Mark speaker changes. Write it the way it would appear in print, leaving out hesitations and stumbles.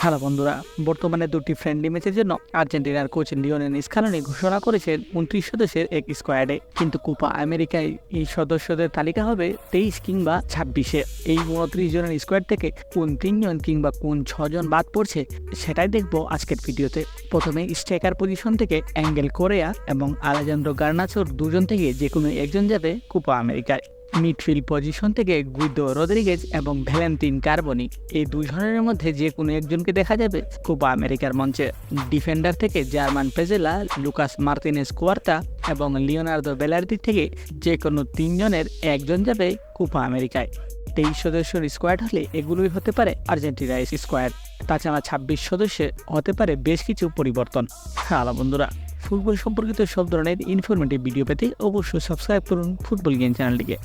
Speaker 1: Hello বন্ধুরা, বর্তমানে দুটি ফ্রেন্ডলি ম্যাচের জন্য আর্জেন্টিনার কোচ লিওনেল স্কালোনি ঘোষণা করেছেন 29 সদস্যের এক স্কোয়াডে। কিন্তু কোপা আমেরিকায় এই সদস্যদের তালিকা হবে 23 কিংবা 26-এ। এই 29 জনের স্কোয়াড থেকে কোন 3 জন কিংবা কোন 6 জন বাদ পড়ছে সেটাই দেখবো আজকের ভিডিওতে। প্রথমে স্ট্রাইকার পজিশন থেকে অ্যাঙ্গেল কোরেয়া এবং আলেজান্দ্রো গার্নাচোর দুজন থেকে যে কোনো একজন যাবে কোপা আমেরিকায়। মিডফিল্ড পজিশন থেকে গুইদো রদ্রিগেজ এবং ভ্যালেন্তিন কার্বনি এই দুজনের মধ্যে যে কোনো একজনকে দেখা যাবে কোপা আমেরিকার মঞ্চে। ডিফেন্ডার থেকে জার্মান পেজেলা, লুকাস মার্তিনেজ কুয়ার্তা এবং লিওনার্দো বেলার্দি থেকে যে কোনো 3 জনের একজন যাবে কোপা আমেরিকায়। 23 সদস্যের স্কোয়াড হলে এগুলোই হতে পারে আর্জেন্টিনার স্কোয়াড। তাছাড়া 26 সদস্যে হতে পারে বেশ কিছু পরিবর্তন। হ্যালো বন্ধুরা, ফুটবল সম্পর্কিত সব ধরনের ইনফরমেটিভ ভিডিও পেতে অবশ্যই সাবস্ক্রাইব করুন ফুটবল গেম চ্যানেলটিকে।